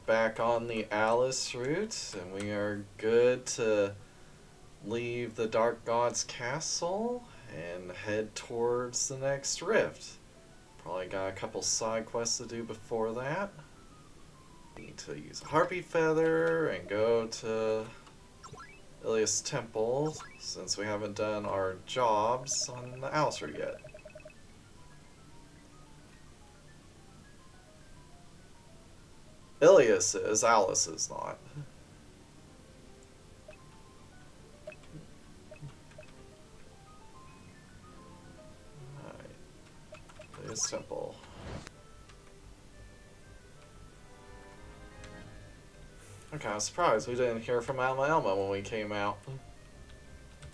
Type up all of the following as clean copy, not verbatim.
back on the Alice route, and we are good to leave the Dark God's castle and head towards the next rift. Probably got a couple side quests to do before that. Need to use a harpy feather and go to Ilias Temple, since we haven't done our jobs on the Alice route yet. Ilias is, Alice is not. Alright. Ilias Temple. I'm kind of surprised we didn't hear from Elma when we came out.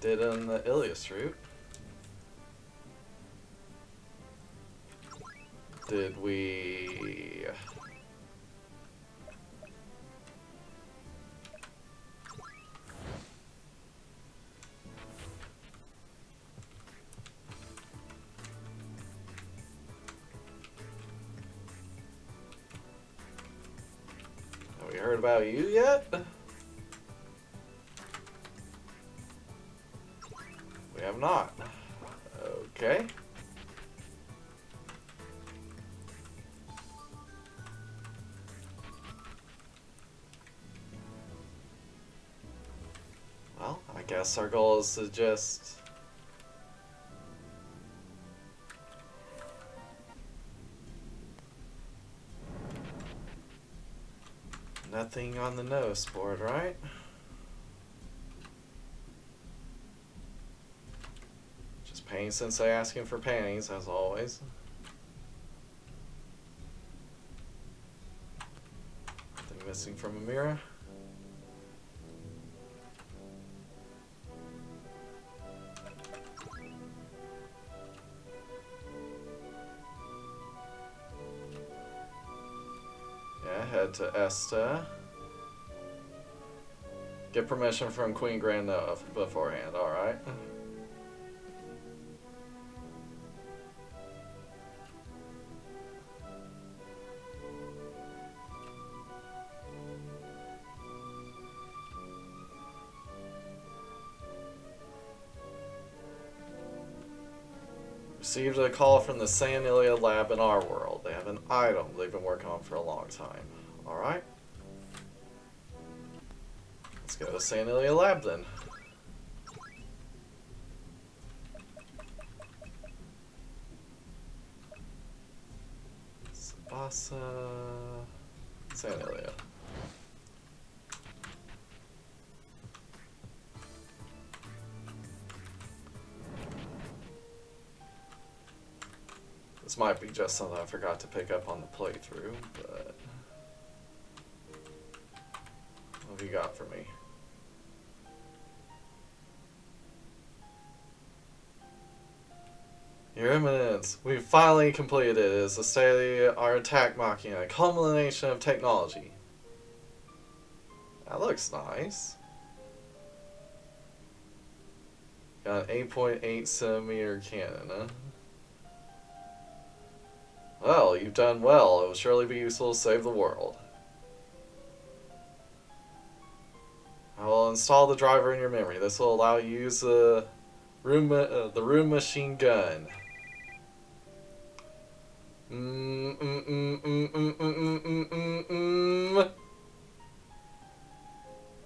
Did in the Ilias route. Did we... Have we heard about you yet? We have not. Okay. Well, I guess our goal is to just... Nothing on the nose board, right? Just Pain Sensei asking for panties, as always. Nothing missing from Amira. Head to Esta. Get permission from Queen Granda beforehand, alright? Received a call from the Sanilia lab in our world. They have an item they've been working on for a long time. Alright. Let's go to Sanilia lab then. Sabasa... Sanilia. This might be just something I forgot to pick up on the playthrough, but... What have you got for me? Your Eminence, we've finally completed it. It's a state-of-the-art attack machina, a culmination of technology. That looks nice. Got an 8.8 centimeter cannon, huh? Well, you've done well. It will surely be useful to save the world. I will install the driver in your memory. This will allow you to use the room machine gun.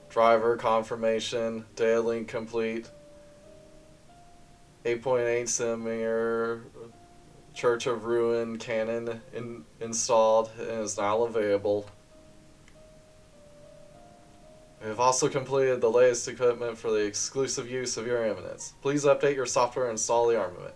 Driver confirmation. Data link complete. 8.8 centimeter Church of Ruin cannon installed and is now available. We have also completed the latest equipment for the exclusive use of your Eminence. Please update your software and install the armament.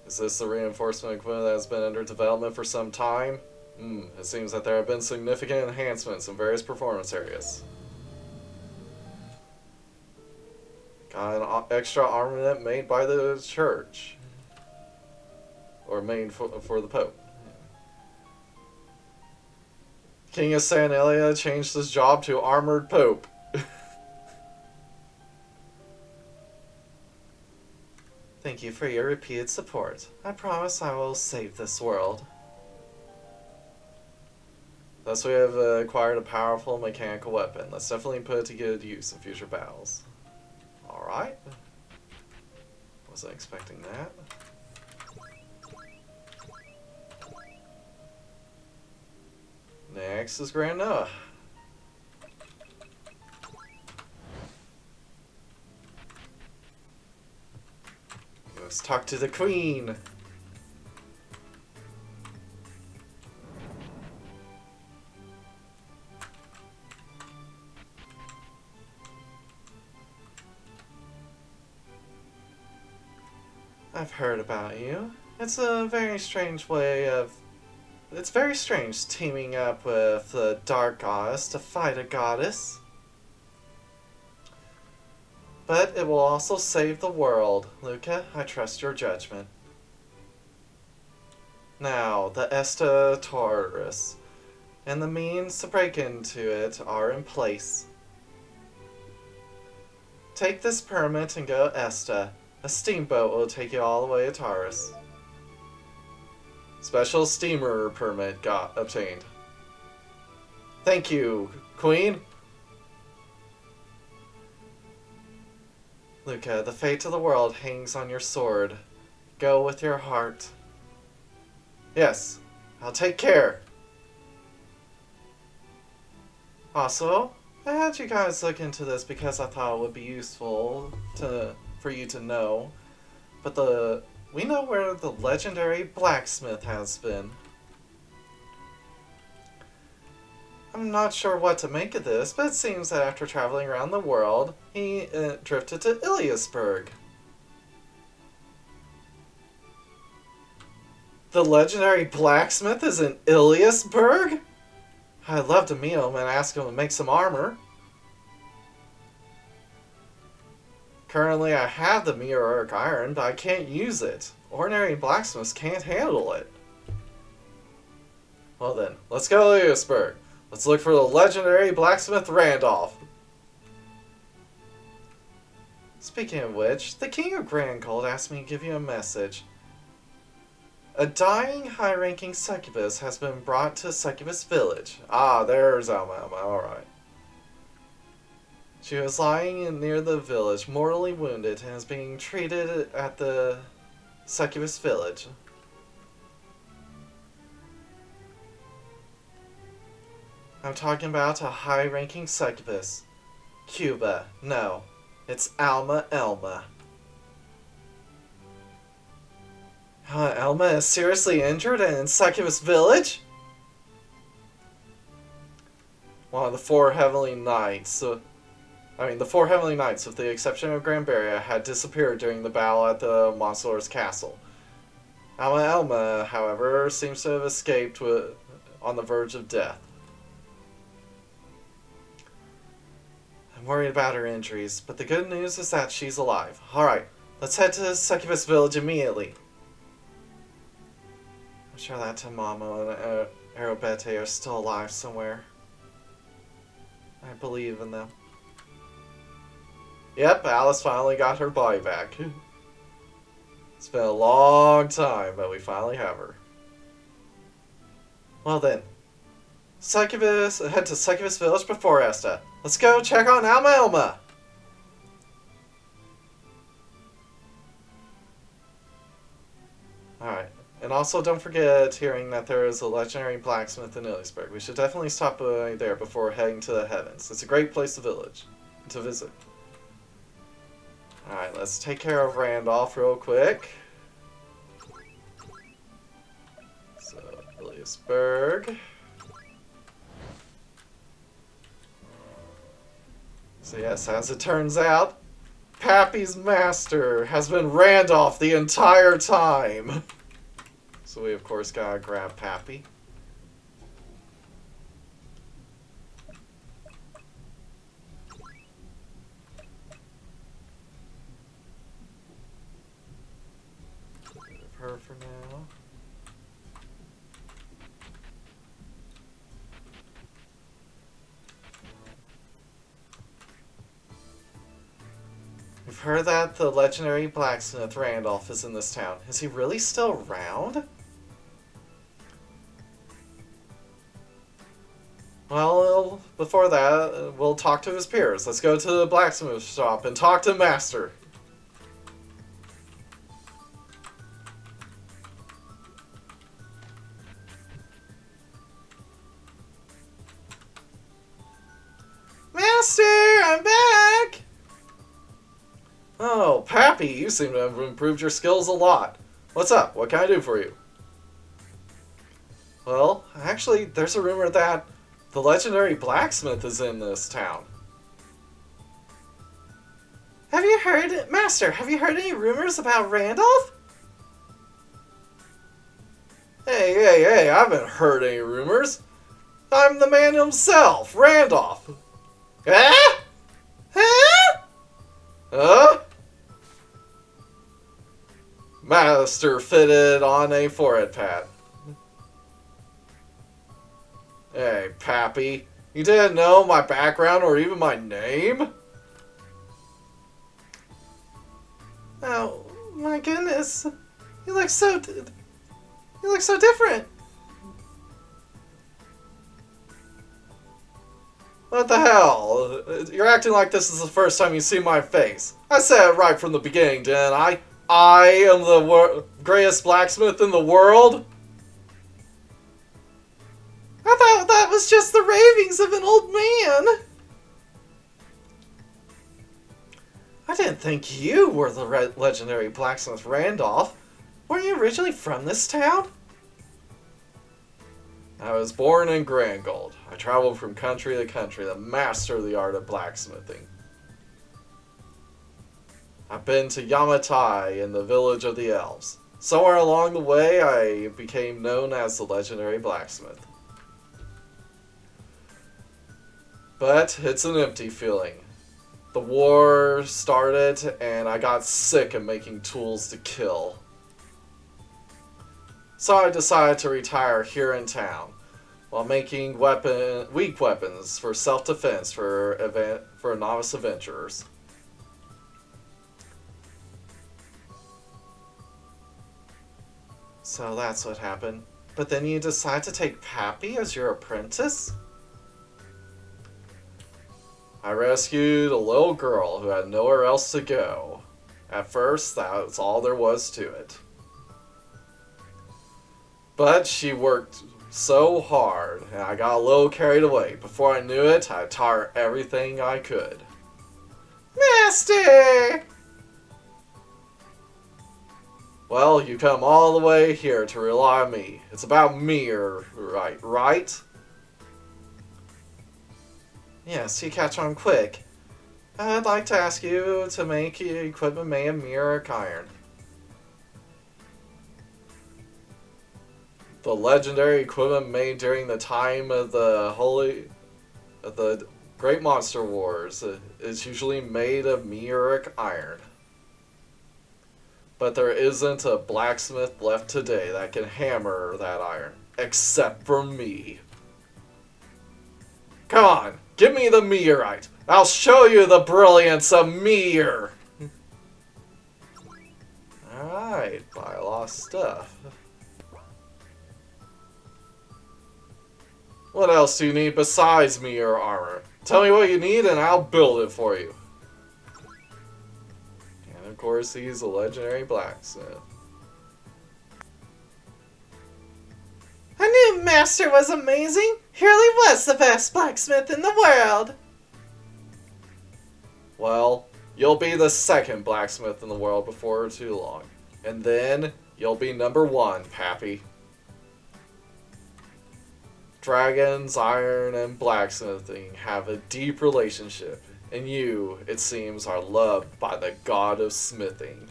Is this the reinforcement equipment that has been under development for some time? It seems that there have been significant enhancements in various performance areas. Got an extra armament made by the church. Or made for the Pope. King of Sanilia changed his job to Armored Pope. Thank you for your repeated support. I promise I will save this world. Thus we have acquired a powerful mechanical weapon. Let's definitely put it to good use in future battles. Alright. Wasn't expecting that. Next is Grand Noah. Let's talk to the Queen. I've heard about you. It's a very strange way of... It's very strange teaming up with the Dark Goddess to fight a goddess. But it will also save the world. Luca, I trust your judgment. Now, the Taurus and the means to break into it are in place. Take this permit and go Esta. A steamboat will take you all the way to Taurus. Special steamer permit got obtained. Thank you, Queen. Luca, the fate of the world hangs on your sword. Go with your heart. Yes, I'll take care. Also, I had you guys look into this because I thought it would be useful for you to know. But we know where the legendary blacksmith has been. I'm not sure what to make of this, but it seems that after traveling around the world, he drifted to Iliasburg. The legendary blacksmith is in Iliasburg? I'd love to meet him and ask him to make some armor. Currently, I have the meteoric iron, but I can't use it. Ordinary blacksmiths can't handle it. Well then, let's go to Iliasburg. Let's look for the legendary blacksmith Randolph. Speaking of which, the King of Grand Gold asked me to give you a message. A dying high-ranking succubus has been brought to Succubus Village. Ah, there's Elma, alright. She was lying near the village, mortally wounded, and is being treated at the Succubus Village. I'm talking about a high-ranking succubus. Cuba, no. It's Elma. Elma is seriously injured and in Succubus Village? One of the four heavenly knights, the four heavenly knights, with the exception of Granberria, had disappeared during the battle at the Monster's castle. Elma, however, seems to have escaped on the verge of death. I'm worried about her injuries, but the good news is that she's alive. Alright, let's head to Succubus Village immediately. I'm sure that Tamamo and Arobete are still alive somewhere. I believe in them. Yep, Alice finally got her body back. It's been a long time, but we finally have her. Well then, head to Succubus Village before Esta. Let's go check on Elma! Alright, and also don't forget hearing that there is a legendary blacksmith in Iliasburg. We should definitely stop by there before heading to the heavens. It's a great place to visit. Alright, let's take care of Randolph real quick. So, Iliasburg. So yes, as it turns out, Pappy's master has been Randolph the entire time. So we of course gotta grab Pappy. Rid of her for now. We've heard that the legendary blacksmith Randolph is in this town. Is he really still around? Well, before that, we'll talk to his peers. Let's go to the blacksmith shop and talk to Master. Master, I'm back! Oh, Pappy, you seem to have improved your skills a lot. What's up? What can I do for you? Well, actually, there's a rumor that the legendary blacksmith is in this town. Have you heard, Master, have you heard any rumors about Randolph? Hey, I haven't heard any rumors. I'm the man himself, Randolph. Ah? Huh? Huh? Master fitted on a forehead pad. Hey, Pappy, you didn't know my background or even my name? Oh, my goodness. You look so different. What the hell? You're acting like this is the first time you see my face. I said it right from the beginning, didn't I? I am the greatest blacksmith in the world. I thought that was just the ravings of an old man. I didn't think you were the legendary blacksmith Randolph. Were you originally from this town? I was born in Grand Gold. I traveled from country to country to master the art of blacksmithing. I've been to Yamatai in the village of the elves. Somewhere along the way, I became known as the legendary blacksmith. But it's an empty feeling. The war started, and I got sick of making tools to kill. So I decided to retire here in town, while making weak weapons for self-defense for novice adventurers. So that's what happened. But then you decide to take Pappy as your apprentice? I rescued a little girl who had nowhere else to go. At first, that was all there was to it. But she worked so hard, and I got a little carried away. Before I knew it, I taught her everything I could. Master! Well, you come all the way here to rely on me. It's about me, right? Yes, you catch on quick. I'd like to ask you to make equipment made of mirror iron. The legendary equipment made during the time of the Great Monster Wars is usually made of meteoric iron. But there isn't a blacksmith left today that can hammer that iron, except for me. Come on, give me the meteorite. I'll show you the brilliance of meteor. Alright, buy a lot of stuff. What else do you need besides meteor armor? Tell me what you need and I'll build it for you. And of course, he's a legendary blacksmith. I knew Master was amazing. He really was the best blacksmith in the world. Well, you'll be the second blacksmith in the world before too long. And then, you'll be number 1, Pappy. Dragons, iron, and blacksmithing have a deep relationship. And you, it seems, are loved by the god of smithing.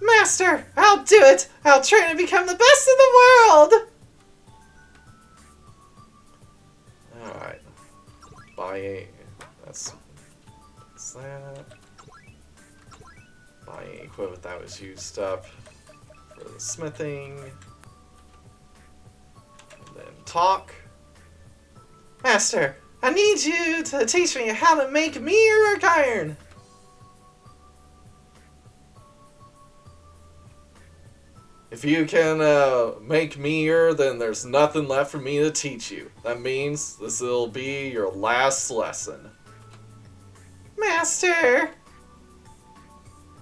Master, I'll do it! I'll train to become the best in the world! Alright. Buying. That's that. Buying equipment that was used up for the smithing. And then talk. Master, I need you to teach me how to make meteoric iron! If you can make mirror, then there's nothing left for me to teach you. That means this will be your last lesson. Master!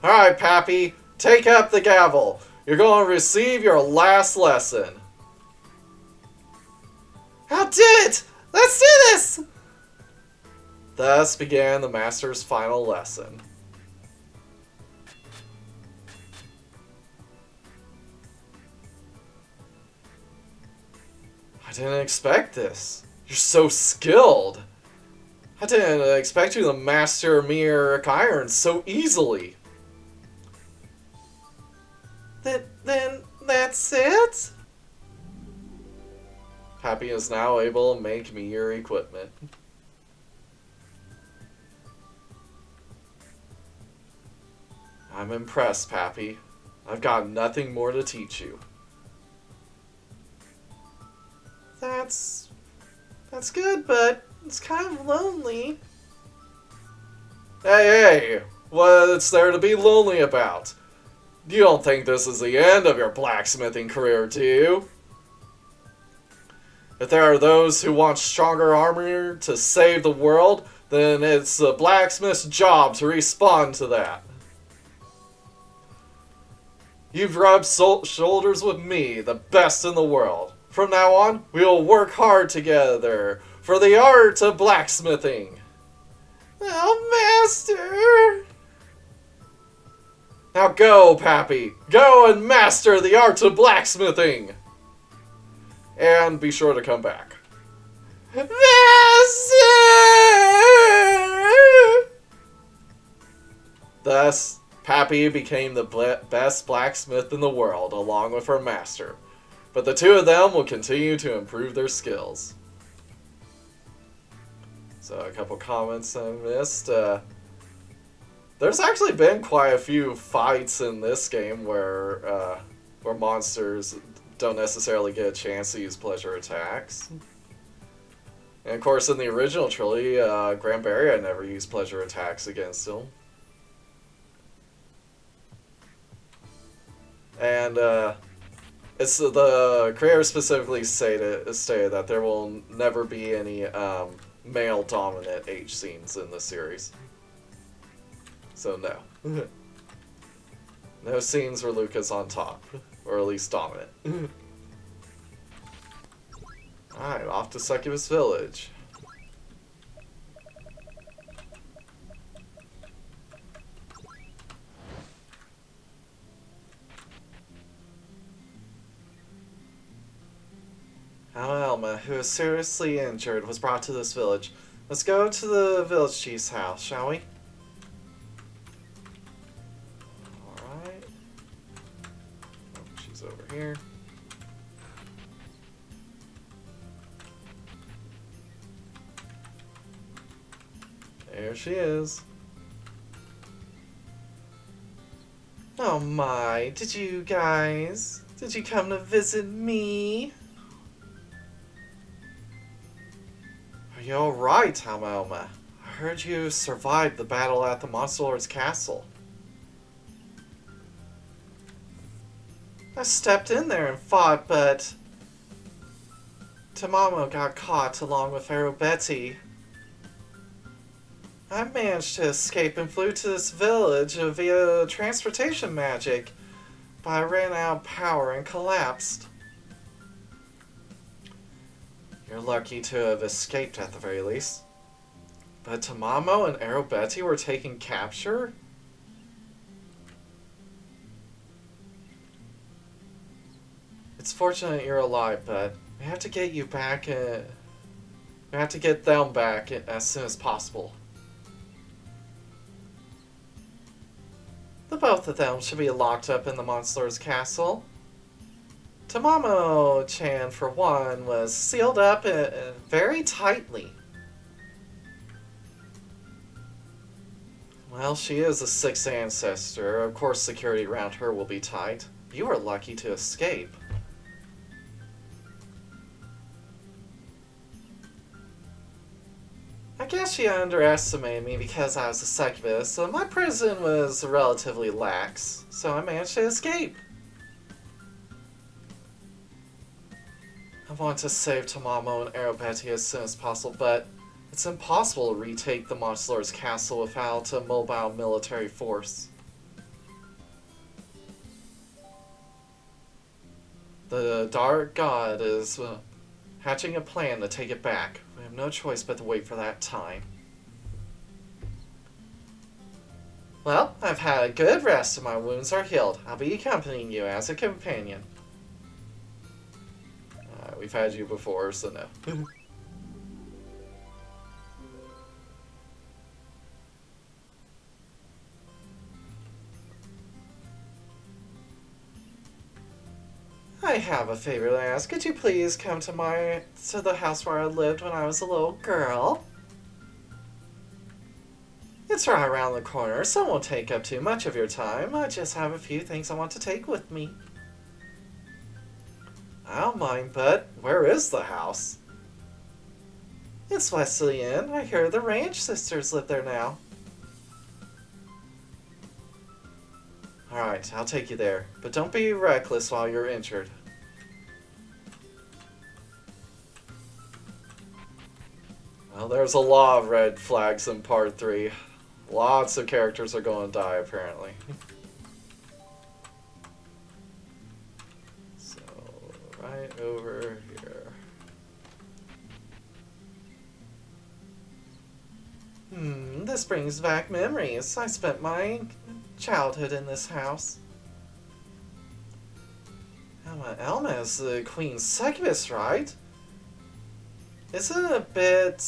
Alright, Pappy, take up the gavel. You're going to receive your last lesson. I'll do it! Let's do this! Thus began the Master's final lesson. I didn't expect this. You're so skilled. I didn't expect you to master metallic iron so easily. Then that's it? Pappy is now able to make meteor equipment. I'm impressed, Pappy. I've got nothing more to teach you. That's good, but it's kind of lonely. Hey, what's there to be lonely about? You don't think this is the end of your blacksmithing career, do you? If there are those who want stronger armor to save the world, then it's the blacksmith's job to respond to that. You've rubbed shoulders with me, the best in the world. From now on, we will work hard together for the art of blacksmithing. Oh, Master! Now go, Pappy. Go and master the art of blacksmithing. And be sure to come back. Master! Thus, Pappy became the best blacksmith in the world, along with her master. But the two of them will continue to improve their skills. So, a couple comments I missed. There's actually been quite a few fights in this game where monsters don't necessarily get a chance to use pleasure attacks. And of course, in the original trilogy, Grand Barrier never used pleasure attacks against him. And it's the creator specifically stated that there will never be any male-dominant H scenes in the series. So no. No scenes where Luca's on top. Or at least dominant. Alright, off to Succubus Village. Now Elma, who is seriously injured, was brought to this village. Let's go to the village chief's house, shall we? Alright. Oh, she's over here. There she is. Oh my, did you come to visit me? Are you alright, Elma? I heard you survived the battle at the Monster Lord's castle. I stepped in there and fought, but Tamamo got caught along with Betty. I managed to escape and flew to this village via transportation magic, but I ran out of power and collapsed. You're lucky to have escaped at the very least. But Tamamo and Betty were taken capture? It's fortunate you're alive, but we have to get you back. We have to get them back as soon as possible. The both of them should be locked up in the Monster's castle. Tamamo-chan, for one, was sealed up very tightly. Well, she is a sixth ancestor. Of course, security around her will be tight. You were lucky to escape. I guess she underestimated me because I was a succubus, so my prison was relatively lax, so I managed to escape. I want to save Tamamo and Arabeti as soon as possible, but it's impossible to retake the Monster Lord's castle without a mobile military force. The Dark God is hatching a plan to take it back. We have no choice but to wait for that time. Well, I've had a good rest and my wounds are healed. I'll be accompanying you as a companion. We've had you before, so no. I have a favor to ask. Could you please come to the house where I lived when I was a little girl? It's right around the corner, so it won't take up too much of your time. I just have a few things I want to take with me. I don't mind, but where is the house? It's Wesley Inn. I hear the Ranch sisters live there now. Alright, I'll take you there, but don't be reckless while you're injured. Well, there's a lot of red flags in Part 3. Lots of characters are going to die, apparently. So, right over here. This brings back memories. I spent my childhood in this house. Elma is the Queen's succubus, right? Isn't it a bit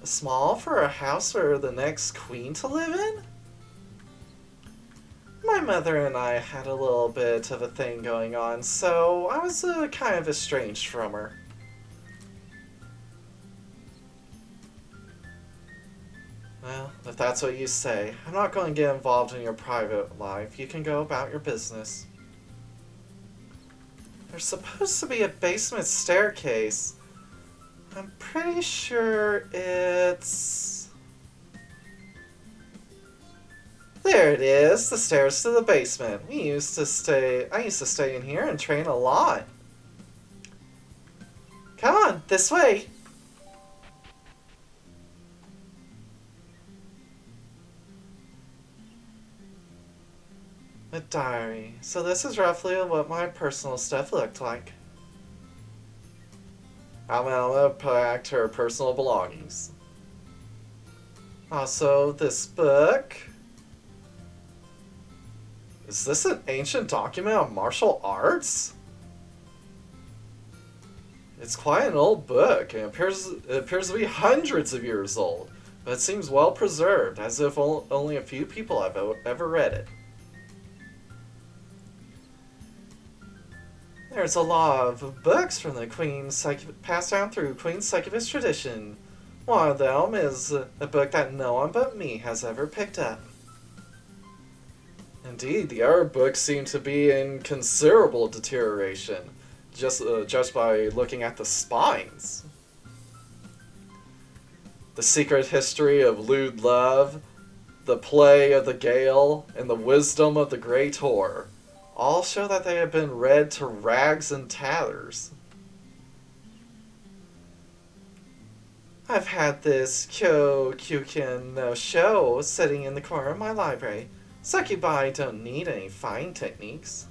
small for a house for the next queen to live in? My mother and I had a little bit of a thing going on, so I was kind of estranged from her. Well, if that's what you say, I'm not going to get involved in your private life. You can go about your business. There's supposed to be a basement staircase. I'm pretty sure it's... There it is, the stairs to the basement. I used to stay in here and train a lot. Come on, this way. A diary. So this is roughly what my personal stuff looked like. Elma packed her personal belongings. Also, this book. Is this an ancient document on martial arts? It's quite an old book, and it appears to be hundreds of years old, but it seems well preserved, as if only a few people have ever read it. There's a lot of books from the Queen's passed down through Queen's succubus tradition. One of them is a book that no one but me has ever picked up. Indeed, the other books seem to be in considerable deterioration, just by looking at the spines. The Secret History of Lewd Love, The Play of the Gale, and The Wisdom of the Great Whore all show that they have been read to rags and tatters. I've had this Kyokyukin no show sitting in the corner of my library. Succubi don't need any fine techniques.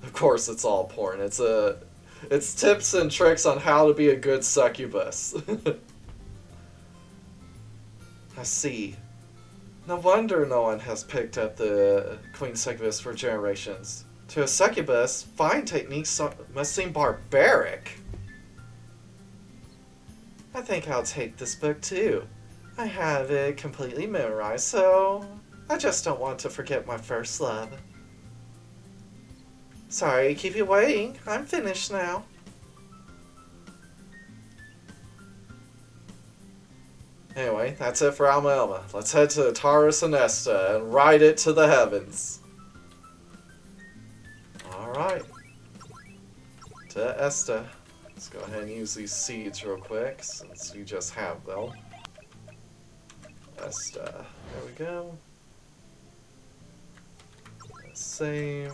Of course it's all porn. It's tips and tricks on how to be a good succubus. I see. No wonder no one has picked up the Queen Succubus for generations. To a succubus, fine techniques must seem barbaric. I think I'll take this book too. I have it completely memorized, so I just don't want to forget my first love. Sorry to keep you waiting. I'm finished now. Anyway, that's it for Elma. Let's head to Taurus and Esta and ride it to the heavens. Alright. To Esta. Let's go ahead and use these seeds real quick, since we just have them. Esta. There we go. Let's save.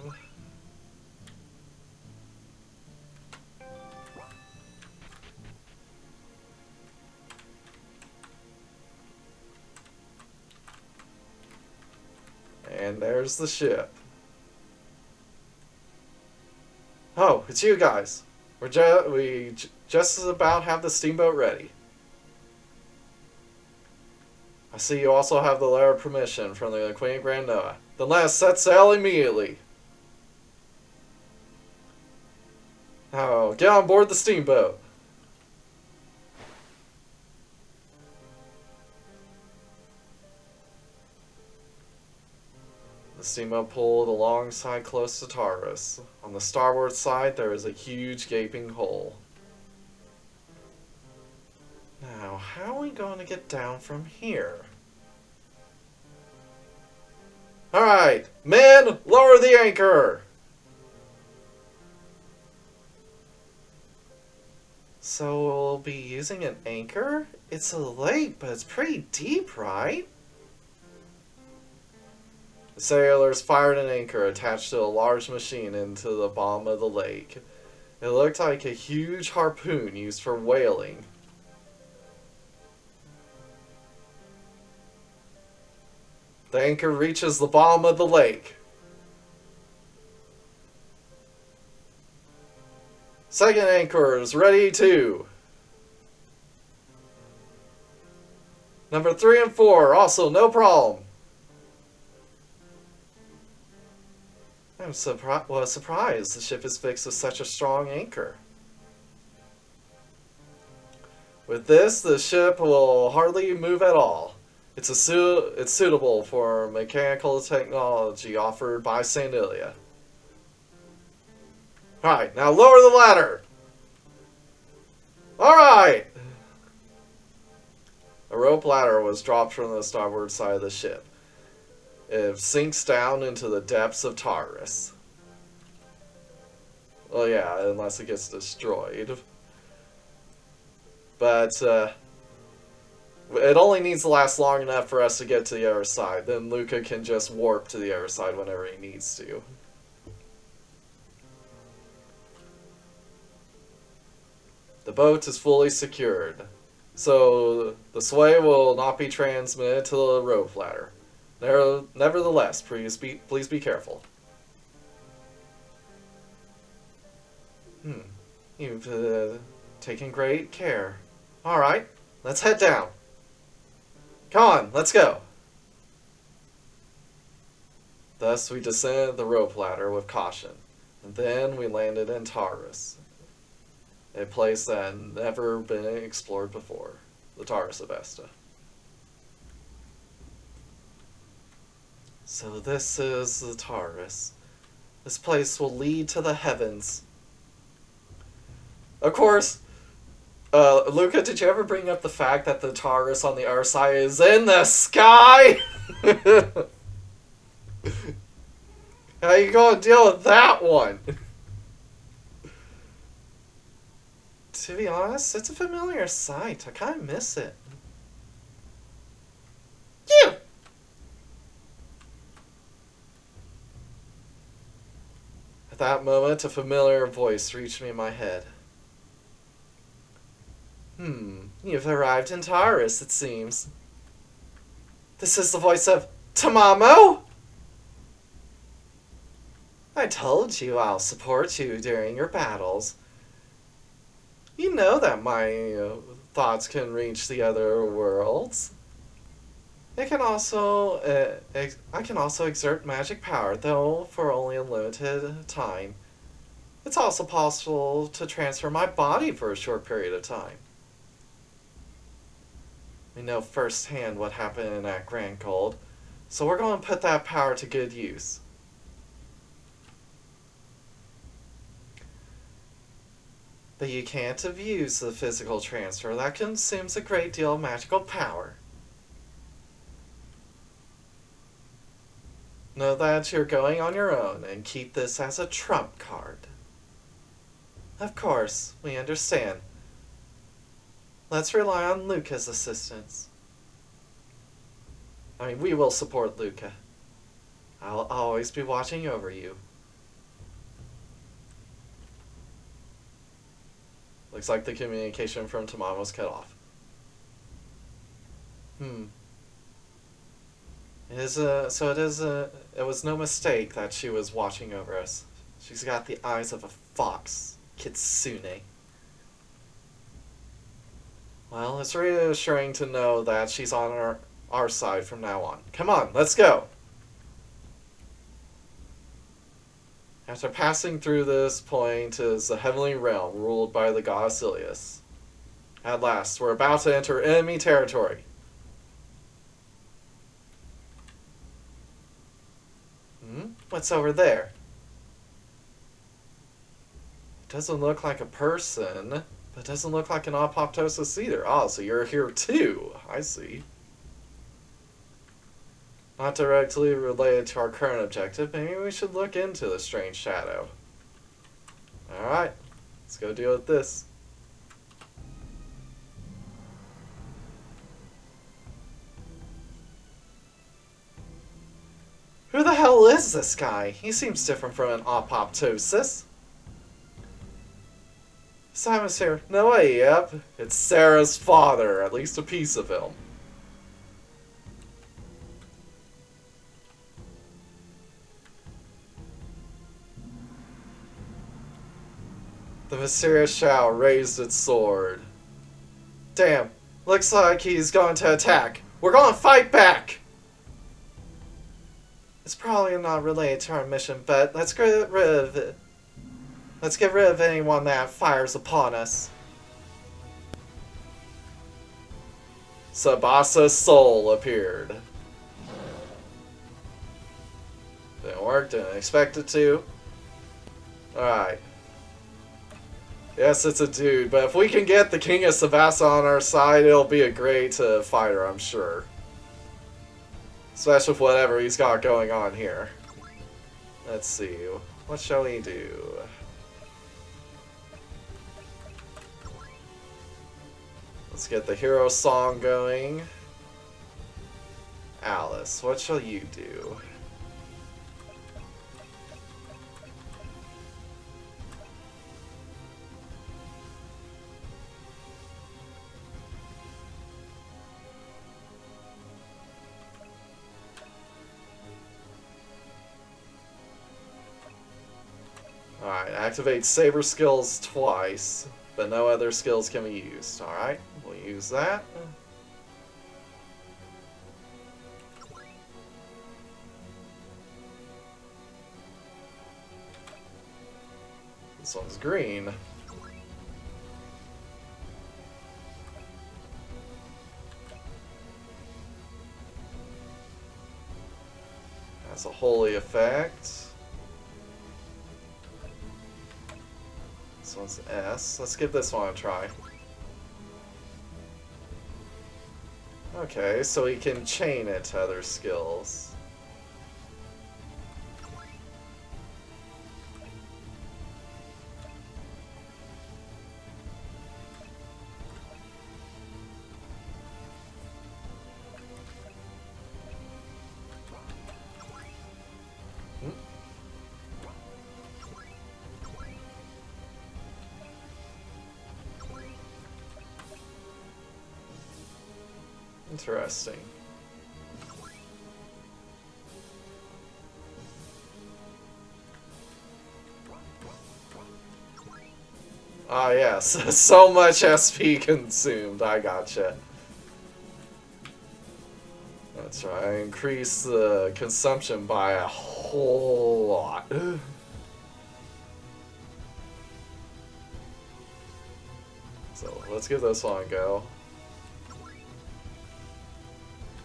And there's the ship. Oh, it's you guys. We just about have the steamboat ready. I see you also have the letter of permission from the Queen of Grand Noah. Then let us set sail immediately. Now, get on board the steamboat. The steamboat pulled alongside close to Taurus. On the starboard side, there is a huge gaping hole. Now, how are we going to get down from here? Alright, men, lower the anchor! So we'll be using an anchor? It's a lake, but it's pretty deep, right? The sailors fired an anchor attached to a large machine into the bottom of the lake. It looked like a huge harpoon used for whaling. The anchor reaches the bottom of the lake. Second anchor is ready too. Number 3 and 4, also no problem. I'm surprised the ship is fixed with such a strong anchor. With this, the ship will hardly move at all. It's suitable for mechanical technology offered by St. Ilia. Alright, now lower the ladder! Alright! A rope ladder was dropped from the starboard side of the ship. It sinks down into the depths of Taurus. Well, yeah, unless it gets destroyed. But, it only needs to last long enough for us to get to the other side. Then Luca can just warp to the other side whenever he needs to. The boat is fully secured, so the sway will not be transmitted to the rope ladder. Nevertheless, please be careful. You've taken great care. Alright, let's head down. Come on, let's go. Thus we descended the rope ladder with caution, and then we landed in Taurus, a place that had never been explored before, the Taurus of Vesta. So this is the Taurus. This place will lead to the heavens. Of course, Luca, did you ever bring up the fact that the Taurus on the other side is in the sky? How you gonna deal with that one? To be honest, it's a familiar sight. I kinda miss it. You! At that moment, a familiar voice reached me in my head. You've arrived in Taurus, it seems. This is the voice of Tamamo? I told you I'll support you during your battles. You know that my thoughts can reach the other worlds. I can also exert magic power, though for only a limited time. It's also possible to transfer my body for a short period of time. We know firsthand what happened at Grand Cold, so we're going to put that power to good use. But you can't abuse the physical transfer. That consumes a great deal of magical power. Know that you're going on your own and keep this as a trump card. Of course, we understand. Let's rely on Luca's assistance. We will support Luca. I'll always be watching over you. Looks like the communication from Tamam was cut off. It it was no mistake that she was watching over us. She's got the eyes of a fox, Kitsune. Well, it's reassuring to know that she's on our side from now on. Come on, let's go! After passing through this point is the heavenly realm ruled by the god Silius. At last, we're about to enter enemy territory. What's over there? It doesn't look like a person, but it doesn't look like an apoptosis either. Oh, so you're here too. I see. Not directly related to our current objective, maybe we should look into the strange shadow. Alright, let's go deal with this. Who the hell is this guy? He seems different from an apoptosis. Simon's here. No way, yep. It's Sarah's father, at least a piece of him. The mysterious Shao raised its sword. Damn, looks like he's going to attack. We're going to fight back! It's probably not related to our mission, but let's get rid of it. Let's get rid of anyone that fires upon us. Sabasa Soul appeared. Didn't work, didn't expect it to. Alright. Yes, it's a dude, but if we can get the King of Sabasa on our side, it'll be a great fighter, I'm sure. Especially with whatever he's got going on here. Let's see. What shall we do? Let's get the hero song going. Alice, what shall you do? Alright, activate saber skills twice, but no other skills can be used. Alright, we'll use that. This one's green. That's a holy effect. This one's S. Let's give this one a try. Okay, so we can chain it to other skills. Interesting. Ah, yes. So much SP consumed. I gotcha. That's right. I increased the consumption by a whole lot. So, let's give this one a go.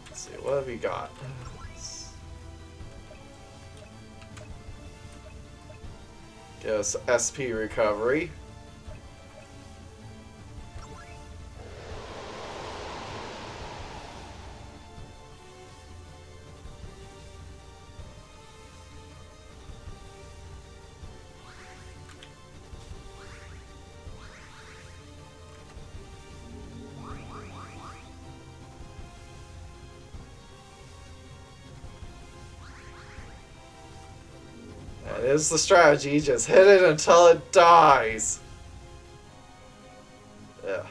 Let's see, what have we got? Give us SP recovery. That is the strategy, just hit it until it dies. Yeah,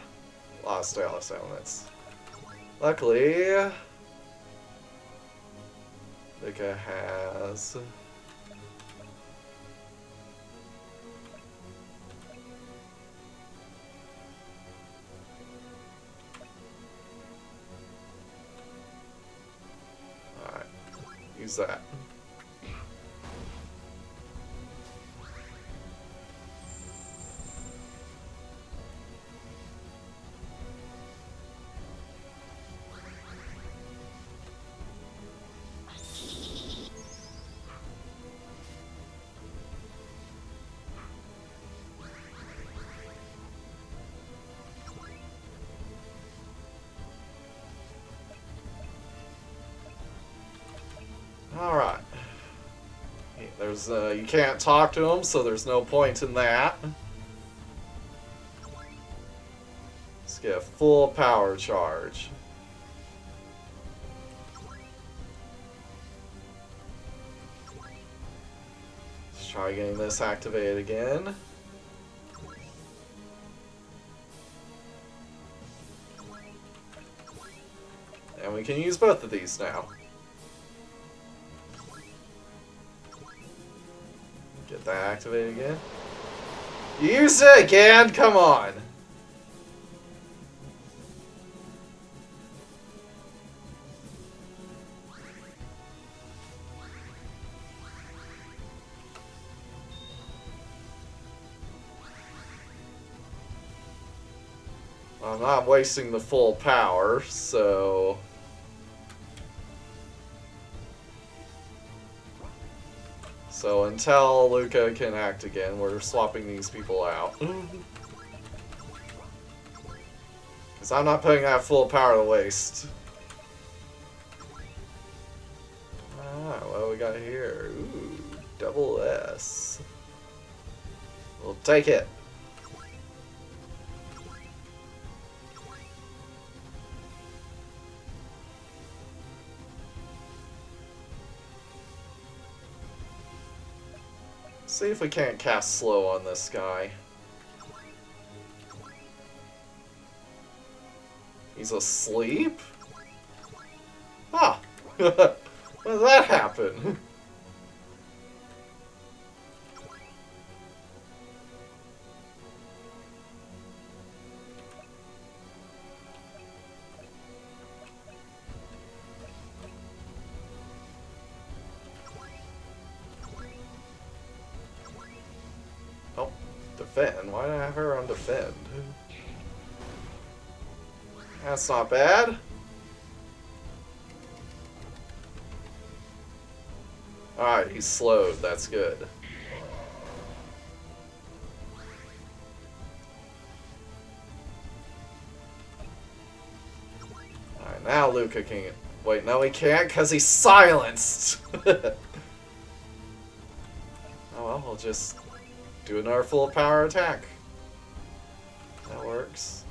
lost Alice elements. Luckily, Luca has. Alright, use that. Alright. There's you can't talk to him, so there's no point in that. Let's get a full power charge. Let's try getting this activated again. And we can use both of these now. Get that activated again. Use it again! Come on! I'm not wasting the full power, so... So until Luca can act again, we're swapping these people out. Because I'm not putting that full power to waste. Alright, what do we got here? Ooh, double S. We'll take it. See if we can't cast slow on this guy. He's asleep? Ah! When did that happen? Oh, defend? Why did I have her on defend? That's not bad. Alright, he's slowed. That's good. Alright, now Luca can... Wait, no he can't because he's silenced! Oh well, we'll just do another full power attack. That works.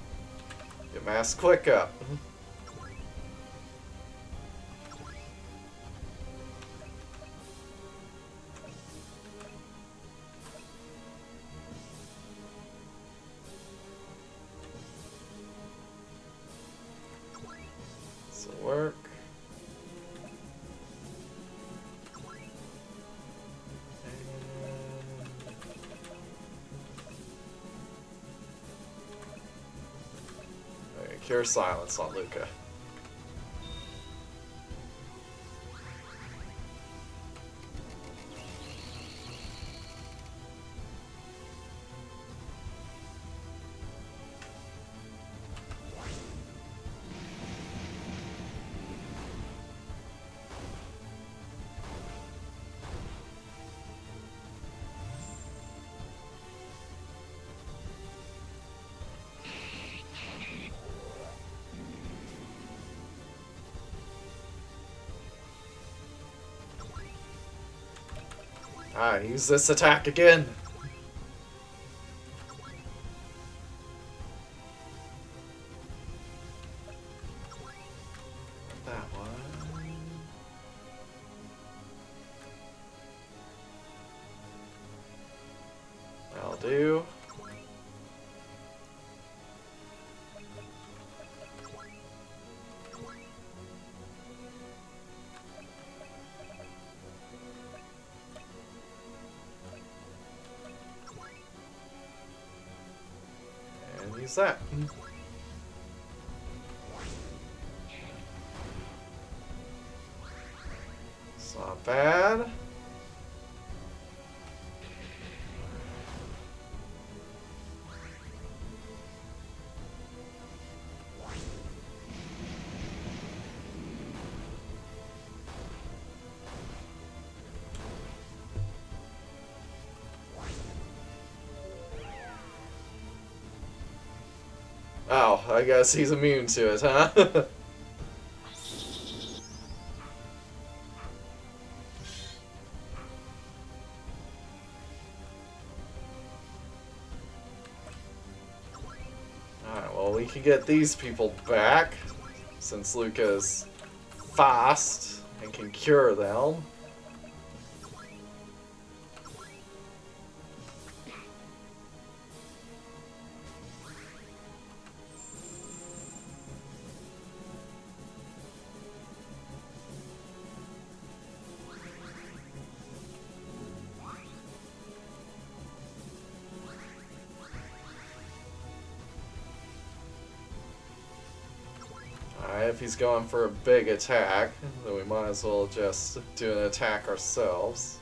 Get mass quick up. This'll work. Cure silence on Luca. Alright, use this attack again. That one. That'll do. use that. It's not bad. Oh, I guess he's immune to it, huh? Alright, well, we can get these people back, since Luca's fast and can cure them. If he's going for a big attack, then we might as well just do an attack ourselves.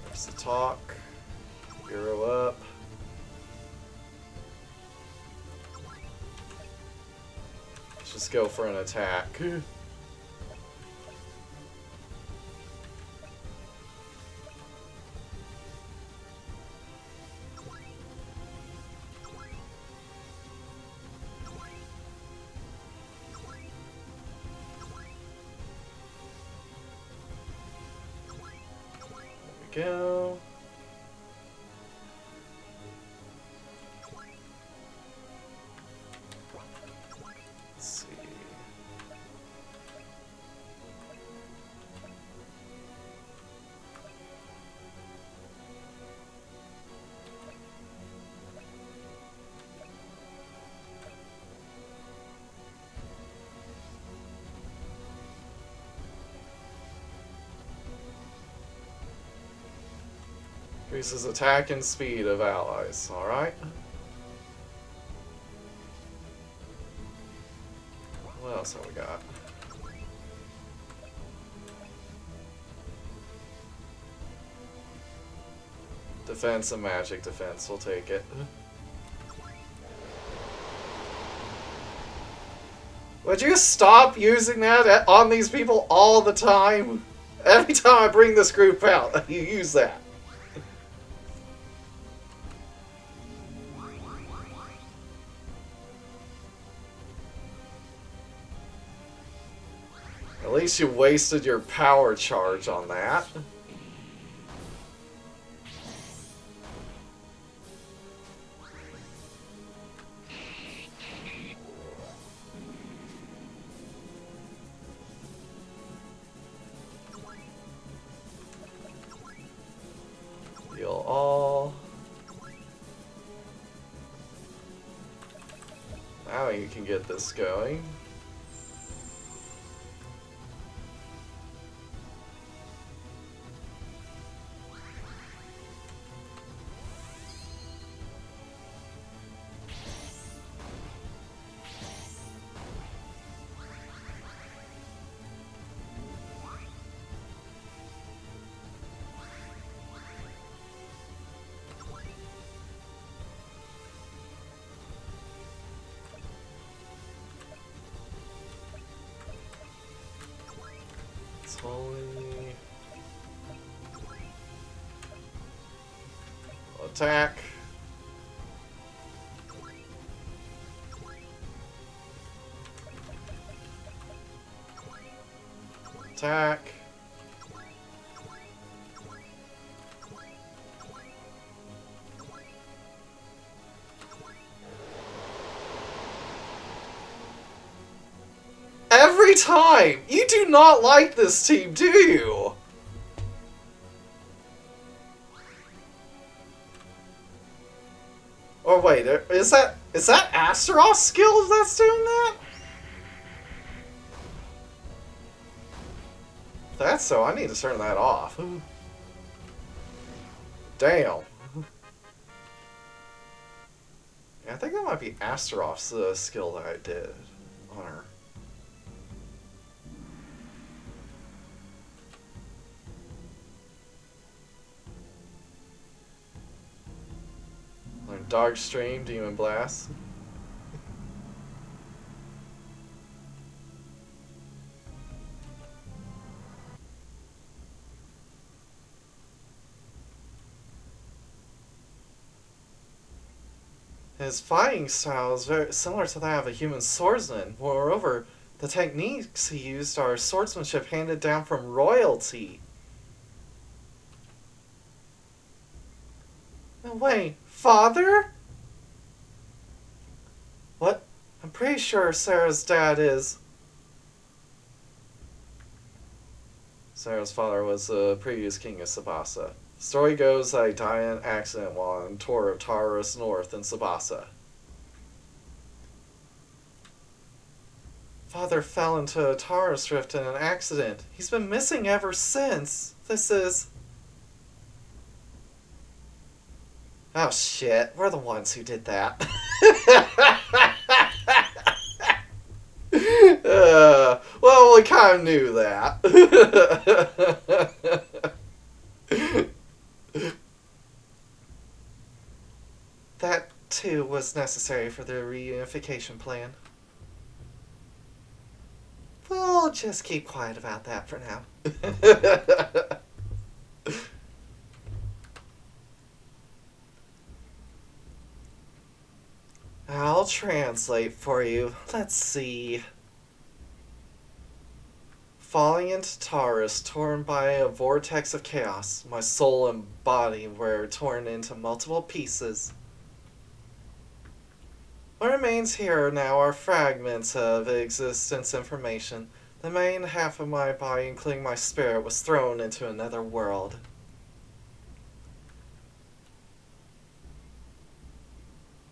There's the talk. Hero up. Let's just go for an attack. Go. Let's see. Increases attack and speed of allies, alright? What else have we got? Defense and magic defense, we'll take it. Would you stop using that on these people all the time? Every time I bring this group out, you use that. At least you wasted your power charge on that. Heal all. Now you can get this going. Slowly. Attack. Attack. Every time! You do not like this team, do you? Or wait, is that Astaroth's skill that's doing that? That's so. I need to turn that off. Damn. Yeah, I think that might be Astaroth's skill that I did on her. Learn Dark Stream, Demon Blast. His fighting style is very similar to that of a human swordsman. Moreover, the techniques he used are swordsmanship handed down from royalty. No way, father? What? I'm pretty sure Sarah's dad is. Sarah's father was the previous king of Sabasa. The story goes that he died in an accident while on tour of Taurus North in Sabasa. Father fell into a Taurus rift in an accident. He's been missing ever since. This is... Oh shit, we're the ones who did that. Well, we kind of knew that. That, too, was necessary for the reunification plan. We'll just keep quiet about that for now. I'll translate for you. Let's see. Falling into Taurus, torn by a vortex of chaos, my soul and body were torn into multiple pieces. What remains here now are fragments of existence information. The main half of my body, including my spirit, was thrown into another world.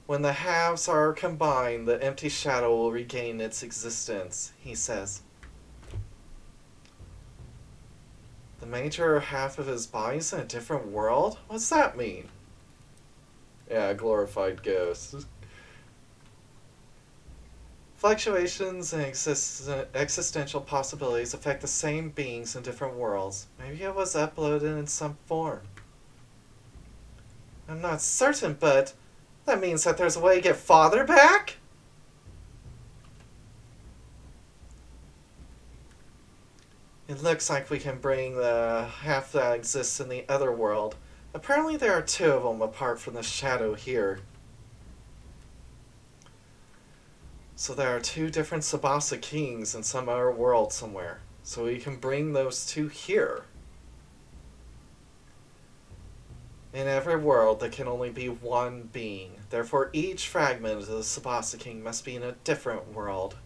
When the halves are combined, the empty shadow will regain its existence, he says. The major half of his body's in a different world? What's that mean? Yeah, glorified ghost. Fluctuations in existential possibilities affect the same beings in different worlds. Maybe it was uploaded in some form. I'm not certain, but that means that there's a way to get Father back? It looks like we can bring the half that exists in the other world. Apparently there are two of them apart from the shadow here. So there are two different Sabasa kings in some other world somewhere. So we can bring those two here. In every world, there can only be one being. Therefore, each fragment of the Sabasa king must be in a different world.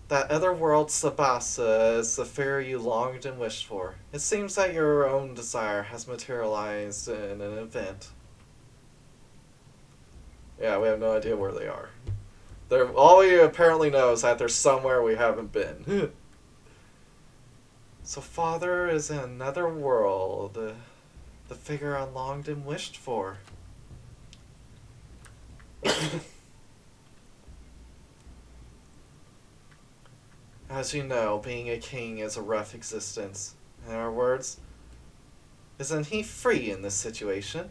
That other world, Sabasa, is the figure you longed and wished for. It seems that your own desire has materialized in an event. Yeah, we have no idea where they are. All we apparently know is that they're somewhere we haven't been. So Father is in another world, the figure I longed and wished for. As you know, being a king is a rough existence. In other words, isn't he free in this situation?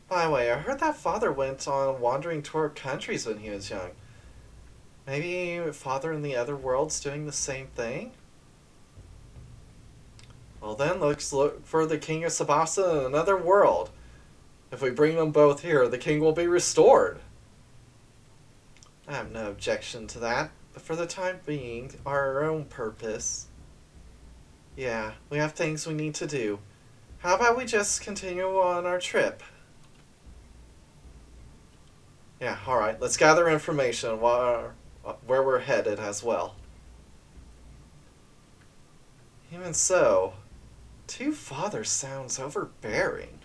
By the way, I heard that Father went on a wandering tour of countries when he was young. Maybe Father in the other world's doing the same thing? Well then, let's look for the King of Sabasa in another world. If we bring them both here, the king will be restored. I have no objection to that, but for the time being, our own purpose. Yeah, we have things we need to do. How about we just continue on our trip? Yeah, alright, let's gather information where we're headed as well. Even so, two fathers sounds overbearing.